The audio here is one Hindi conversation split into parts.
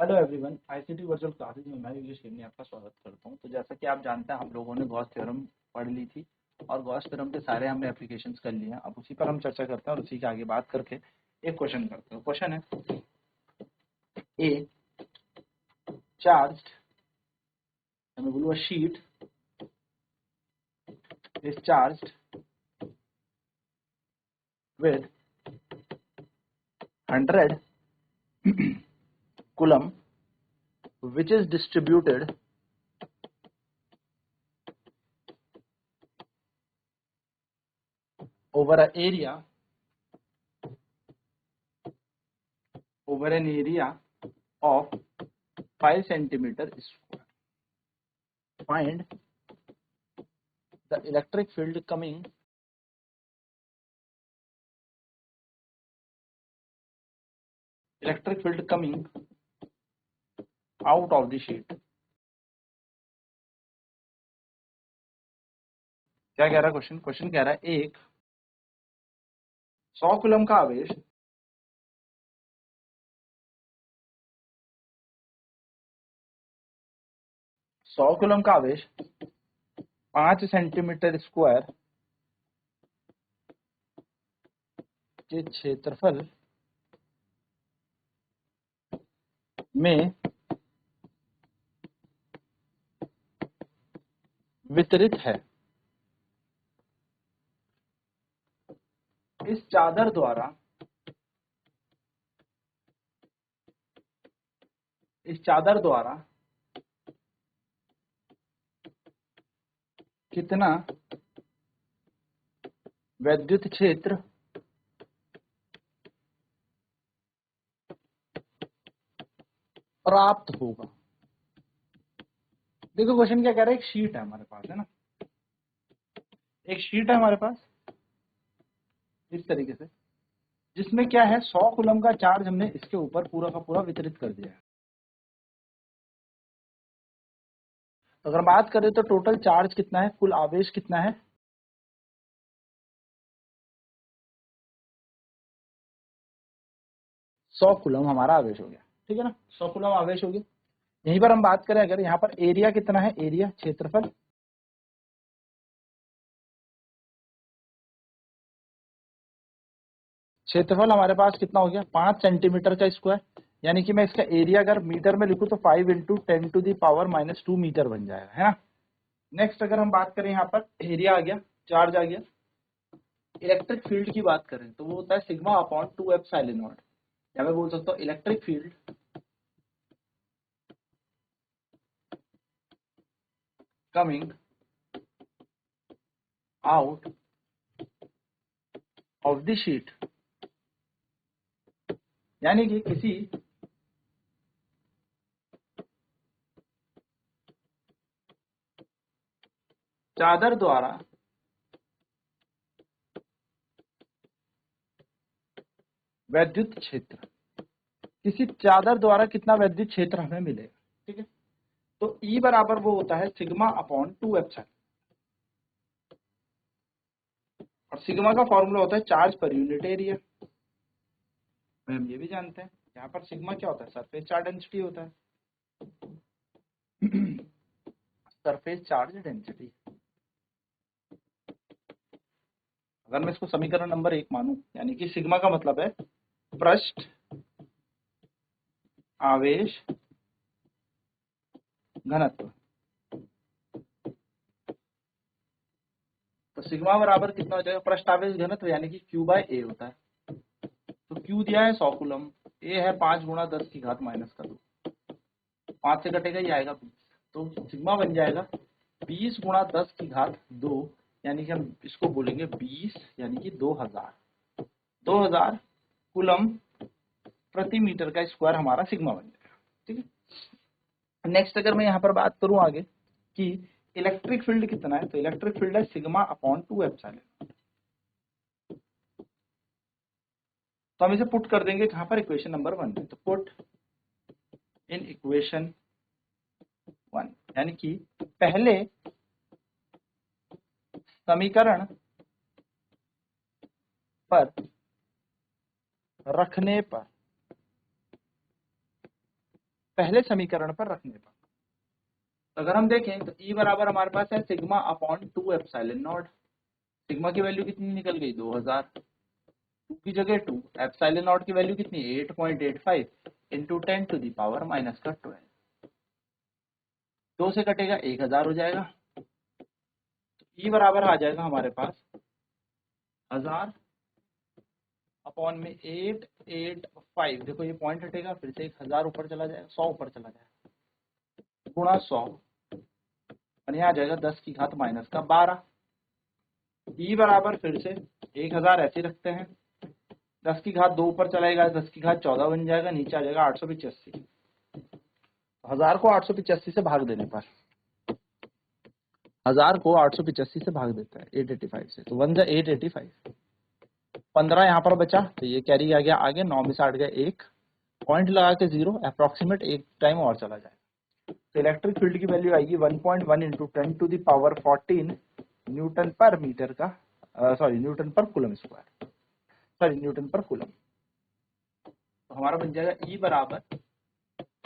Hello everyone, ICT virtual classes में मैं योगेश खेमनी आपका स्वागत करता हूं। तो जैसा कि आप जानते हैं, हम लोगों ने गॉस थ्योरम पढ़ ली थी और गॉस थ्योरम के सारे हमने एप्लीकेशंस कर लिए हैं। अब उसी पर हम चर्चा करते हैं और उसी के आगे बात करके एक क्वेश्चन करते हैं। क्वेश्चन है ए charged a sheet is charged with 100 coulomb which is distributed over an area of 5 centimeter square. Find the electric field coming out of the sheet. क्या कह रहा है क्वेश्चन कह रहा है एक 100 कूलम का आवेश 5 सेंटीमीटर स्क्वायर के क्षेत्रफल में वितरित है। इस चादर द्वारा कितना विद्युत क्षेत्र प्राप्त होगा। देखो क्वेश्चन क्या कह रहा है, एक शीट है हमारे पास, है ना, एक शीट है हमारे पास इस तरीके से, जिसमें क्या है 100 कूलम का चार्ज हमने इसके ऊपर पूरा का पूरा वितरित कर दिया है। अगर बात करें तो टोटल चार्ज कितना है, कुल आवेश कितना है, 100 कूलम हमारा आवेश हो गया। ठीक है ना, 100 कूलम आवेश हो गया। यहीं पर हम बात करें, अगर यहाँ पर एरिया कितना है, एरिया क्षेत्रफल हमारे पास कितना हो गया, 5 सेंटीमीटर का स्क्वायर, यानी कि मैं इसका एरिया अगर मीटर में लिखूं तो 5 × 10⁻⁻² मीटर बन जाएगा, है ना। नेक्स्ट अगर हम बात करें, यहाँ पर एरिया आ गया, चार्ज आ गया। इलेक्ट्रिक फील्ड की बात करें तो वो होता है सिग्मा अपॉन 2ε0। या मैं बोल सकता हूँ electric field coming out of the sheet, यानी कि किसी चादर द्वारा वैद्युत क्षेत्र, किसी चादर द्वारा कितना वैद्युत क्षेत्र हमें मिलेगा। ठीक है, तो E बराबर वो होता है सिग्मा अपॉन 2ε, और सिग्मा का फॉर्मूला होता है चार्ज पर यूनिट एरिया। हम ये भी जानते हैं यहाँ पर सिग्मा क्या होता है, सरफेस चार्ज डेंसिटी होता है। सरफेस चार्ज डेंसिटी, अगर मैं इसको समीकरण नंबर 1 मानूं, यानी कि सिग्मा का मतलब है पृष्ठ आवेश घनत्व, तो सिग्मा बराबर कितना हो जाएगा, पृष्ठ आवेश घनत्व, यानी कि Q/A होता है। तो Q दिया है 100 कूलम, A है 5 × 10⁻², 5 से कटेगा ये आएगा 20, तो सिग्मा बन जाएगा 20 × 10⁻², यानी कि हम इसको बोलेंगे 20, यानी कि 2000 कूलम प्रति मीटर का स्क्वायर हमारा सिग्मा बन जाएगा। ठीक है, नेक्स्ट अगर मैं यहाँ पर बात करूं आगे कि इलेक्ट्रिक फील्ड कितना है, तो इलेक्ट्रिक फील्ड है सिग्मा अपॉन 2ε। तो हम इसे पुट कर देंगे कहां पर, इक्वेशन नंबर 1 में। तो पुट इन इक्वेशन 1, यानी कि पहले समीकरण पर रखने पर पहले समीकरण पर रखने पर। तो अगर हम देखें तो E बराबर हमारे पास है sigma upon 2 epsilon not. Sigma की वैल्यू कितनी निकल गई 2000, 2 की जगह 2, एप्सिलॉन नॉट की वैल्यू कितनी 8.85 into 10 to the power minus का 12। 2 से कटेगा 1000 हो जाएगा। तो E बराबर आ जाएगा हमारे पास 1000 अपॉन में 885, देखो ये पॉइंट हटेगा फिर से 1000 ऊपर चला जाएगा, 100 ऊपर चला जाएगा, गुणा 100 और यहाँ आ जाएगा 10 की घात माइनस का 12। E बराबर फिर से 1000 ऐसे रखते हैं, 10 की घात 2 ऊपर चलाएगा, 10 की घात 14 बन जाएगा, नीचे आ जाएगा 885। 1000 को 885 से भाग देने पर, 1000 को 885 से भाग देता है 885 से, तो 1 जा 885, 15 यहाँ पर बचा तो ये कैरी आ गया आगे, 9 में से 8 गया 1, पॉइंट लगा के 0, अप्रोक्सीमेट एक टाइम और चला जाए। तो इलेक्ट्रिक फील्ड की वैल्यू आएगी 1.1 into 10 to the power 14 newton per meter का, sorry newton per coulomb square, sorry newton per coulomb. तो हमारा बन जाएगा E बराबर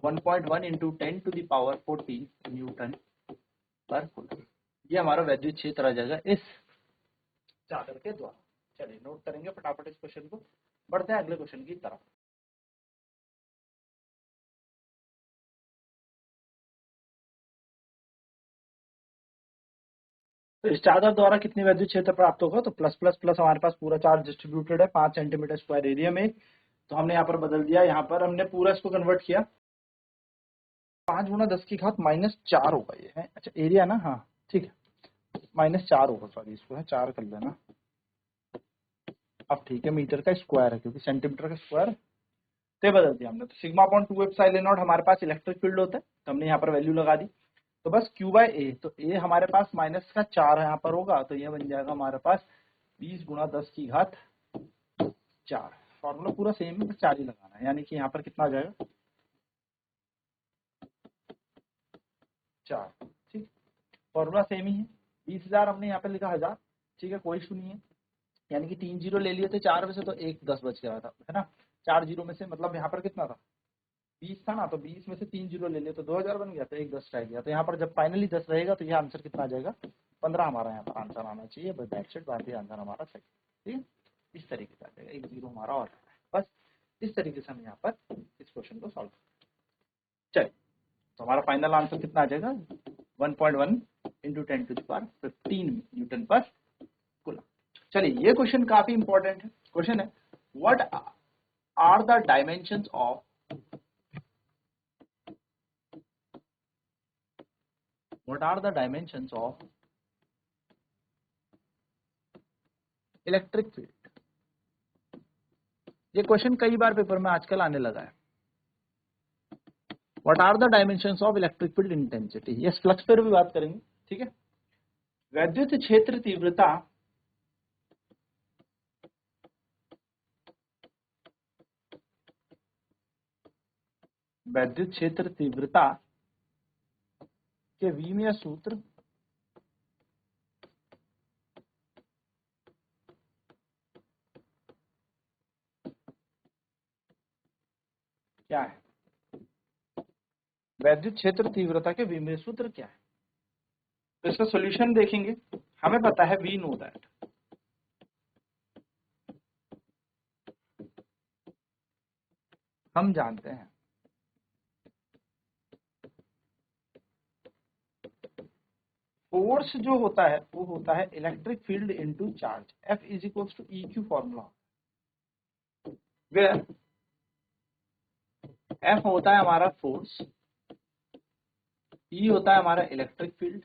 1.1 into 10 to the power 14 newton per coulomb. ये हमारा वैद्युत क्षेत्र आ जाएगा इस चादर के द्वारा। चलिए नोट करेंगे फटाफट इस क्वेश्चन को, बढ़ते हैं अगले क्वेश्चन की तरफ। तो इस चादर द्वारा कितनी वैद्युत क्षेत्र प्राप्त होगा, तो प्लस प्लस प्लस हमारे पास पूरा चार्ज डिस्ट्रीब्यूटेड है 5 सेंटीमीटर स्क्वायर एरिया में। तो हमने यहाँ पर बदल दिया, यहाँ पर हमने पूरा इसको कन्वर्ट किया, 5 गुणा 10 की घात -4 होगा ये है, अच्छा एरिया ना, हाँ ठीक है -4 होगा, सॉरी इसको है 4 कर लेना। अब ठीक है मीटर का स्क्वायर है क्योंकि सेंटीमीटर का स्क्वायर, तो बदल दिया हमने। तो सिग्मा अपॉन 2 एप्सिलॉन नॉट हमारे पास इलेक्ट्रिक फील्ड होता है, तो हमने यहाँ पर वैल्यू लगा दी। तो बस Q बाय ए, तो ए हमारे पास माइनस का 4 यहाँ पर होगा, तो ये बन जाएगा हमारे पास 20 गुणा 10 की घात 4। फॉर्मूला पूरा सेम है, बस 4 ही लगाना है, यानी कि यहाँ पर कितना आ जाएगा 4, ठीक। फॉर्मूला सेम ही है, 20,000 हमने यहाँ पे लिखा 1000, ठीक है कोई इशू नहीं है। यानी कि 3 जीरो ले लिए थे 4 में से, तो 1 10 बच गया था, है ना। 4 जीरो में से मतलब यहाँ पर कितना था 20 था ना, तो 20 में से 3 जीरो ले लिए तो 2000 बन गया, तो 1 10 रह गया। तो यहाँ पर जब फाइनली 10 रहेगा तो ये आंसर कितना आ जाएगा 15 हमारा यहाँ पर आंसर आना चाहिए। बस दैट्स इट, बाकी आंसर हमारा सही, ठीक है। इस तरीके से आ जाएगा, 1 जीरो हमारा और बस इस तरीके से हम यहाँ पर इस क्वेश्चन को सॉल्व चलिए। तो हमारा फाइनल आंसर कितना आ जाएगा 1.1 into 10 to the power 15 newton per coulomb. चलिए ये क्वेश्चन काफी इंपॉर्टेंट है। क्वेश्चन है what are the dimensions of electric field. ये क्वेश्चन कई बार पेपर में आजकल आने लगा है। What are the dimensions of electric field intensity, yes flux पर भी बात करेंगे, ठीक है। वैद्युत क्षेत्र तीव्रता के विमीय सूत्र क्या है, वैद्युत क्षेत्र तीव्रता के विमीय सूत्र क्या है। तो इसका सॉल्यूशन देखेंगे, हमें पता है वी नो दैट, हम जानते हैं फोर्स जो होता है वो होता है electric field into charge, F is equals to EQ formula, where F होता है हमारा फोर्स, E होता है हमारा इलेक्ट्रिक फील्ड,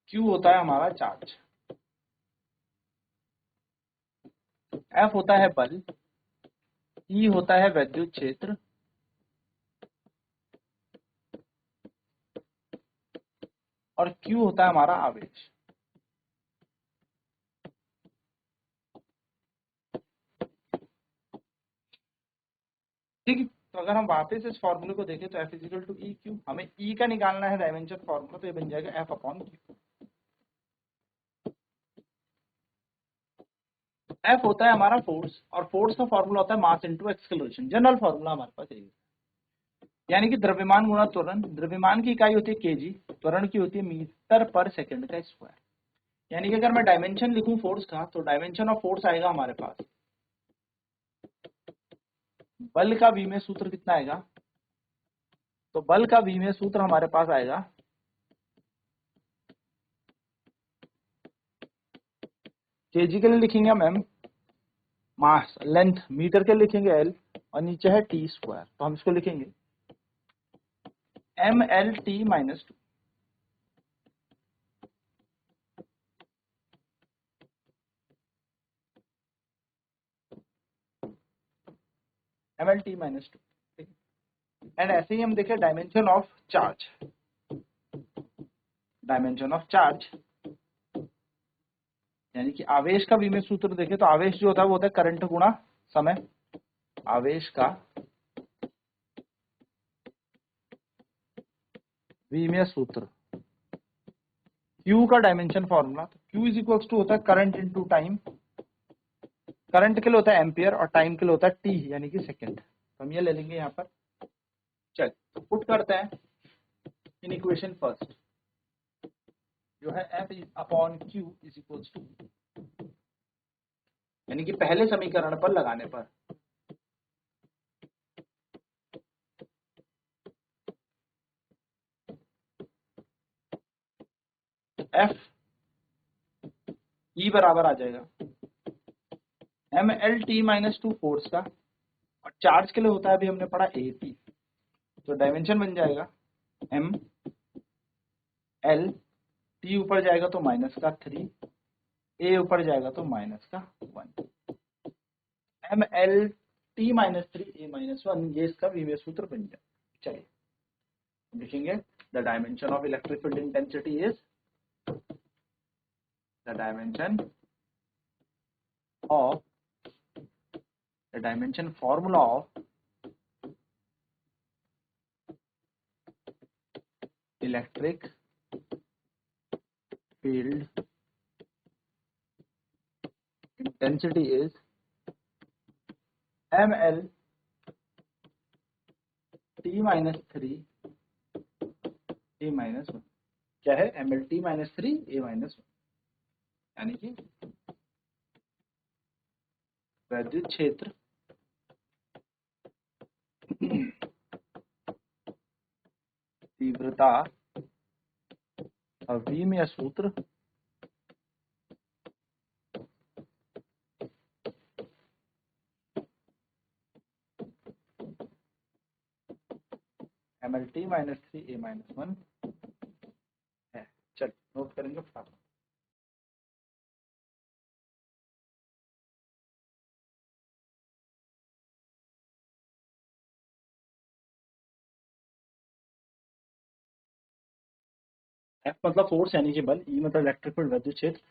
Q होता है हमारा चार्ज। F होता है बल, E होता है वैद्युत क्षेत्र, और Q होता है हमारा आवेश। ठीक है, तो अगर हम वापस इस फॉर्मूले को देखें तो F is equal to E Q, हमें E का निकालना है डायमेंशन फॉर्मूला, तो ये बन जाएगा F अपॉन Q। एफ होता है हमारा फोर्स, और फोर्स का फॉर्मूला होता है mass into acceleration. General formula हमारे पास यही है, यानी कि द्रव्यमान गुणा त्वरण। द्रव्यमान की इकाई होती है केजी, त्वरण की होती है मीटर पर सेकंड का स्क्वायर। यानी कि अगर मैं डायमेंशन लिखूं फोर्स का, तो डायमेंशन ऑफ फोर्स आएगा हमारे पास, बल का v में सूत्र कितना आएगा, तो बल का v में सूत्र हमारे पास आएगा केजी के लिए लिखेंगे हम m, मास लेंथ मीटर के लिए लिखेंगे l, और नीचे है t स्क्वायर, तो हम इसको लिखेंगे mlt-2। mlt-2, एंड ऐसे ही हम देखें dimension of charge. Dimension of charge यानी कि आवेश का v में सूत्र देखें, तो आवेश जो होता है वो होता है करंट गुणा समय। आवेश का v में सूत्र, q का डायमेंशन फॉर्मूला, तो q इज इक्वल्स टू होता है करंट इनटू टाइम। करंट के लिए होता है एम्पियर और टाइम के लिए होता है t यानी कि सेकंड। तो हम ये ले लेंगे यहाँ पर। चल तो पुट करते हैं इन इक्वेशन फर्स्ट, जो है F upon Q is equals to, यानी कि पहले समीकरण पर लगाने पर F E बराबर आ जाएगा mlt-2 फोर्स का, और चार्ज के लिए होता है अभी हमने पढ़ा at, तो डायमेंशन बन जाएगा m l, t ऊपर जाएगा तो माइनस का 3, a ऊपर जाएगा तो माइनस का 1, mlt-3 a-1, ये इसका v में सूत्र बन जाएगा। चलिए लिखेंगे the dimension of electric field intensity is, the dimension of, the dimension formula of electric field intensity is ml t-3 a-1। क्या है ml t-3 a-1, यानी कि वैद्युत क्षेत्र तीव्रता और v में सूत्र mlt-3 a-1 है। चल नोट करेंगे फटाफट। F मतलब फोर्स यानी कि बल, E मतलब इलेक्ट्रिक फील्ड वैद्युत क्षेत्र,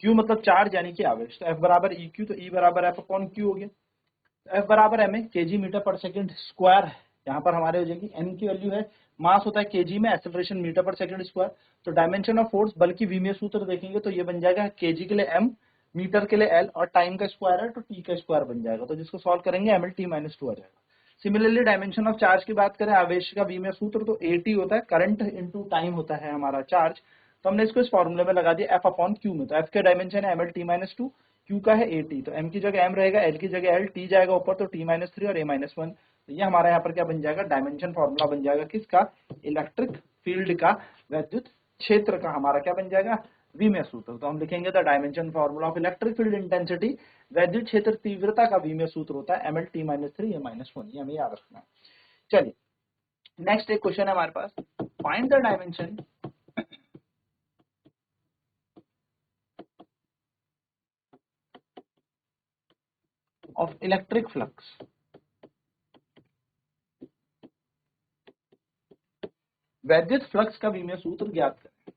Q मतलब चार्ज यानी कि आवेश। तो F बराबर EQ, तो E बराबर F अपॉन Q हो गया। तो F बराबर m केजी मीटर पर सेकंड स्क्वायर है, यहाँ पर हमारे हो जाएगी m की वैल्यू है, मास होता है केजी में, एक्सेलरेशन मीटर पर सेकंड स्क्वायर। तो डायमेंशन ऑफ फोर्स बल की v में सूत्र देखेंगे तो ये बन जाएगा केजी के लिए m, मीटर के लिए l, और टाइम का स्क्वायर है तो t का स्क्वायर बन जाएगा। तो जिसको सॉल्व करेंगे mlt-2 आ जाएगा। सिमिलरली डायमेंशन ऑफ चार्ज की बात करें, आवेश का v में सूत्र तो at होता है, करंट इंटू टाइम होता है हमारा चार्ज। तो हमने इसको इस फॉर्मूले में लगा दिया F अपॉन Q में, तो F के डायमेंशन है mlt-2, Q का है at, तो m की जगह m रहेगा, l की जगह l, t जाएगा ऊपर तो t-3 और a-1। तो ये हमारा यहाँ पर क्या बन जाएगा, डायमेंशन फॉर्मूला बन जाएगा किसका, इलेक्ट्रिक फील्ड का, वैद्युत क्षेत्र का हमारा क्या बन जाएगा, v में सूत्र। तो हम लिखेंगे the dimension formula of electric field intensity, वैद्युत क्षेत्र तीव्रता का v में सूत्र होता है mlt-3 a-1, ये हमें याद रखना है। चलिए नेक्स्ट एक क्वेश्चन है हमारे पास, find the dimension of electric flux. वैद्युत फ्लक्स का v में सूत्र ज्ञात करें।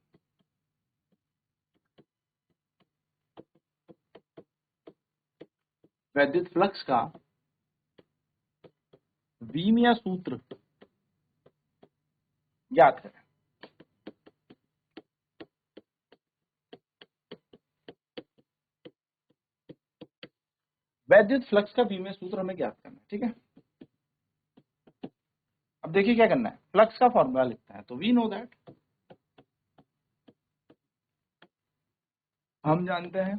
वैद्युत फ्लक्स का v में सूत्र ज्ञात करें। वैद्युत फ्लक्स का बीमीय सूत्र हमें ज्ञात करना है, ठीक है। अब देखिए क्या करना है, फ्लक्स का फॉर्मूला लिखता है, तो वी नो दैट, हम जानते हैं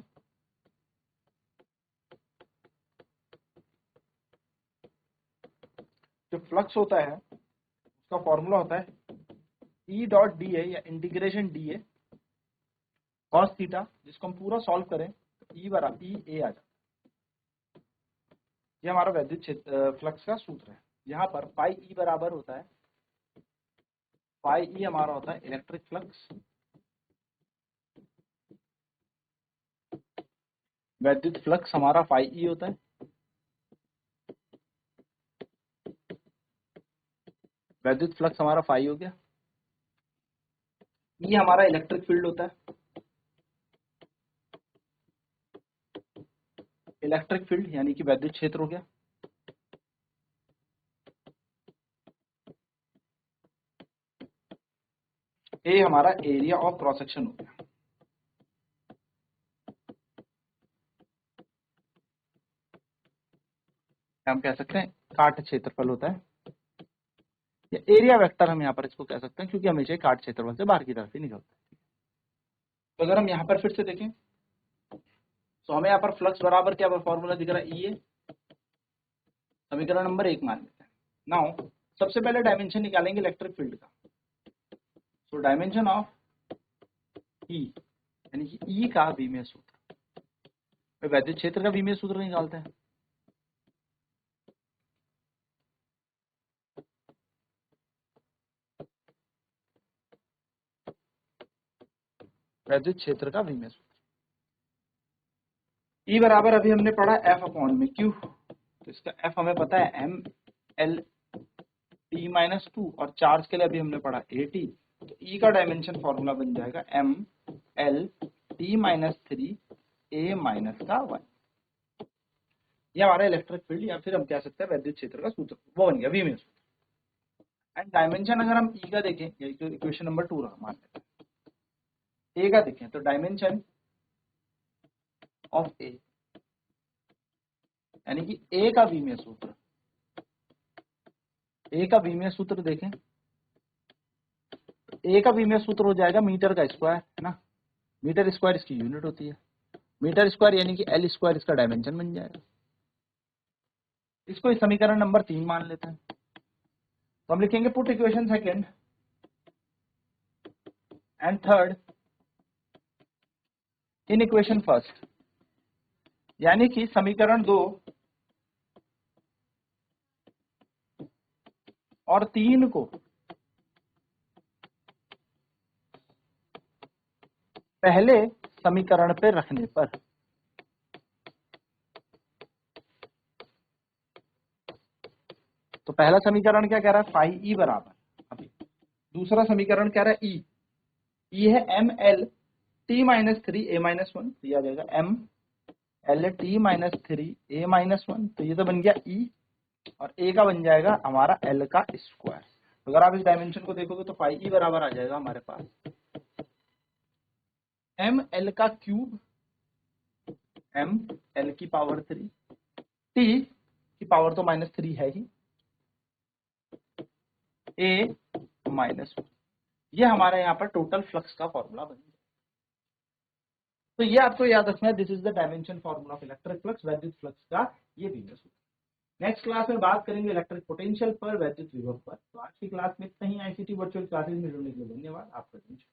जो फ्लक्स होता है उसका फॉर्मूला होता है ई डॉट डी ए या integration D A cos theta, जिसको हम पूरा सॉल्व करें तो ई बराबर ई ए आ जाता है। ये हमारा वैद्युत क्षेत्र फ्लक्स का सूत्र है। यहाँ पर पाई ई बराबर होता है, पाई ई हमारा होता है इलेक्ट्रिक फ्लक्स, वैद्युत फ्लक्स हमारा पाई ई होता है, वैद्युत फ्लक्स हमारा फाई हो गया, ये हमारा इलेक्ट्रिक फील्ड होता है, इलेक्ट्रिक फील्ड यानी कि वैद्युत क्षेत्र हो गया, ए हमारा एरिया ऑफ क्रॉस सेक्शन हो गया। हम कह सकते हैं काट क्षेत्रफल होता है, या एरिया वेक्टर हम यहाँ पर इसको कह सकते हैं, क्योंकि हमेशा काट क्षेत्रफल से बाहर की तरफ ही निकलता है। तो अगर हम यहाँ पर फिर से देखें तो हमें यहाँ पर फ्लक्स बराबर क्या फॉर्मूला दिख रहा है, ई ए, समीकरण नंबर 1 मान लेते हैं। नाउ सबसे पहले डायमेंशन निकालेंगे इलेक्ट्रिक फील्ड का, सो डायमेंशन ऑफ ई यानी कि ई का बीमीय सूत्र, वैद्युत क्षेत्र का बीमीय सूत्र निकालते हैं। वैद्युत क्षेत्र का बीमीय सूत्र ई बराबर अभी हमने पढ़ा एफ अपॉन में क्यू, तो इसका एफ हमें पता है M L T minus two, और चार्ज के लिए अभी हमने पढ़ा ए टी, तो ई का डायमेंशन फॉर्मूला बन जाएगा M L T minus three A minus का वन। ये हमारा इलेक्ट्रिक फील्ड या फिर हम कह सकते हैं वैद्युत क्षेत्र का सूत्र, वो बन गया बीमीय सूत्र। एंड डायमेंशन अगर हम ई का देखें, इक्वेशन नंबर 2 रहा मान लेते हैं, ए का देखें तो डायमेंशन ऑफ ए यानी कि ए का बीमीय सूत्र, ए का बीमीय सूत्र देखें, ए का बीमीय सूत्र हो जाएगा मीटर का स्क्वायर, है ना, मीटर स्क्वायर इसकी यूनिट होती है, मीटर स्क्वायर यानी कि एल स्क्वायर इसका डायमेंशन बन जाएगा। इसको इस समीकरण नंबर 3 मान लेते हैं, तो हम लिखेंगे put equation second and third in equation first, यानी कि समीकरण 2 और 3 को पहले समीकरण पे रखने पर तो पहला समीकरण क्या कह रहा है, फाई ई बराबर, अभी दूसरा समीकरण कह रहा है ई, ई है M L T minus three A minus one, तो यह आ जाएगा M L T minus three A minus one, तो ये तो बन गया ई, और ए का बन जाएगा हमारा एल का स्क्वायर। तो अगर आप इस डायमेंशन को देखोगे तो फाई ई बराबर आ जाएगा हमारे पास एम एल का क्यूब, एम एल की पावर 3, टी की पावर तो माइनस 3 है ही, ए माइनस 1, ये हमारे यहाँ पर टोटल फ्लक्स का फॉर्मूला बन गया। तो ये आपको याद रखना है, this is the dimension formula of electric flux, वैद्युत फ्लक्स का ये बीमीय सूत्र। नेक्स्ट क्लास में बात करेंगे इलेक्ट्रिक पोटेंशियल पर, वैद्युत विभव पर। तो आज की क्लास में इतना ही। आईसीटी वर्चुअल क्लासेस में जुड़ने के लिए धन्यवाद। आपका दिन शुभ।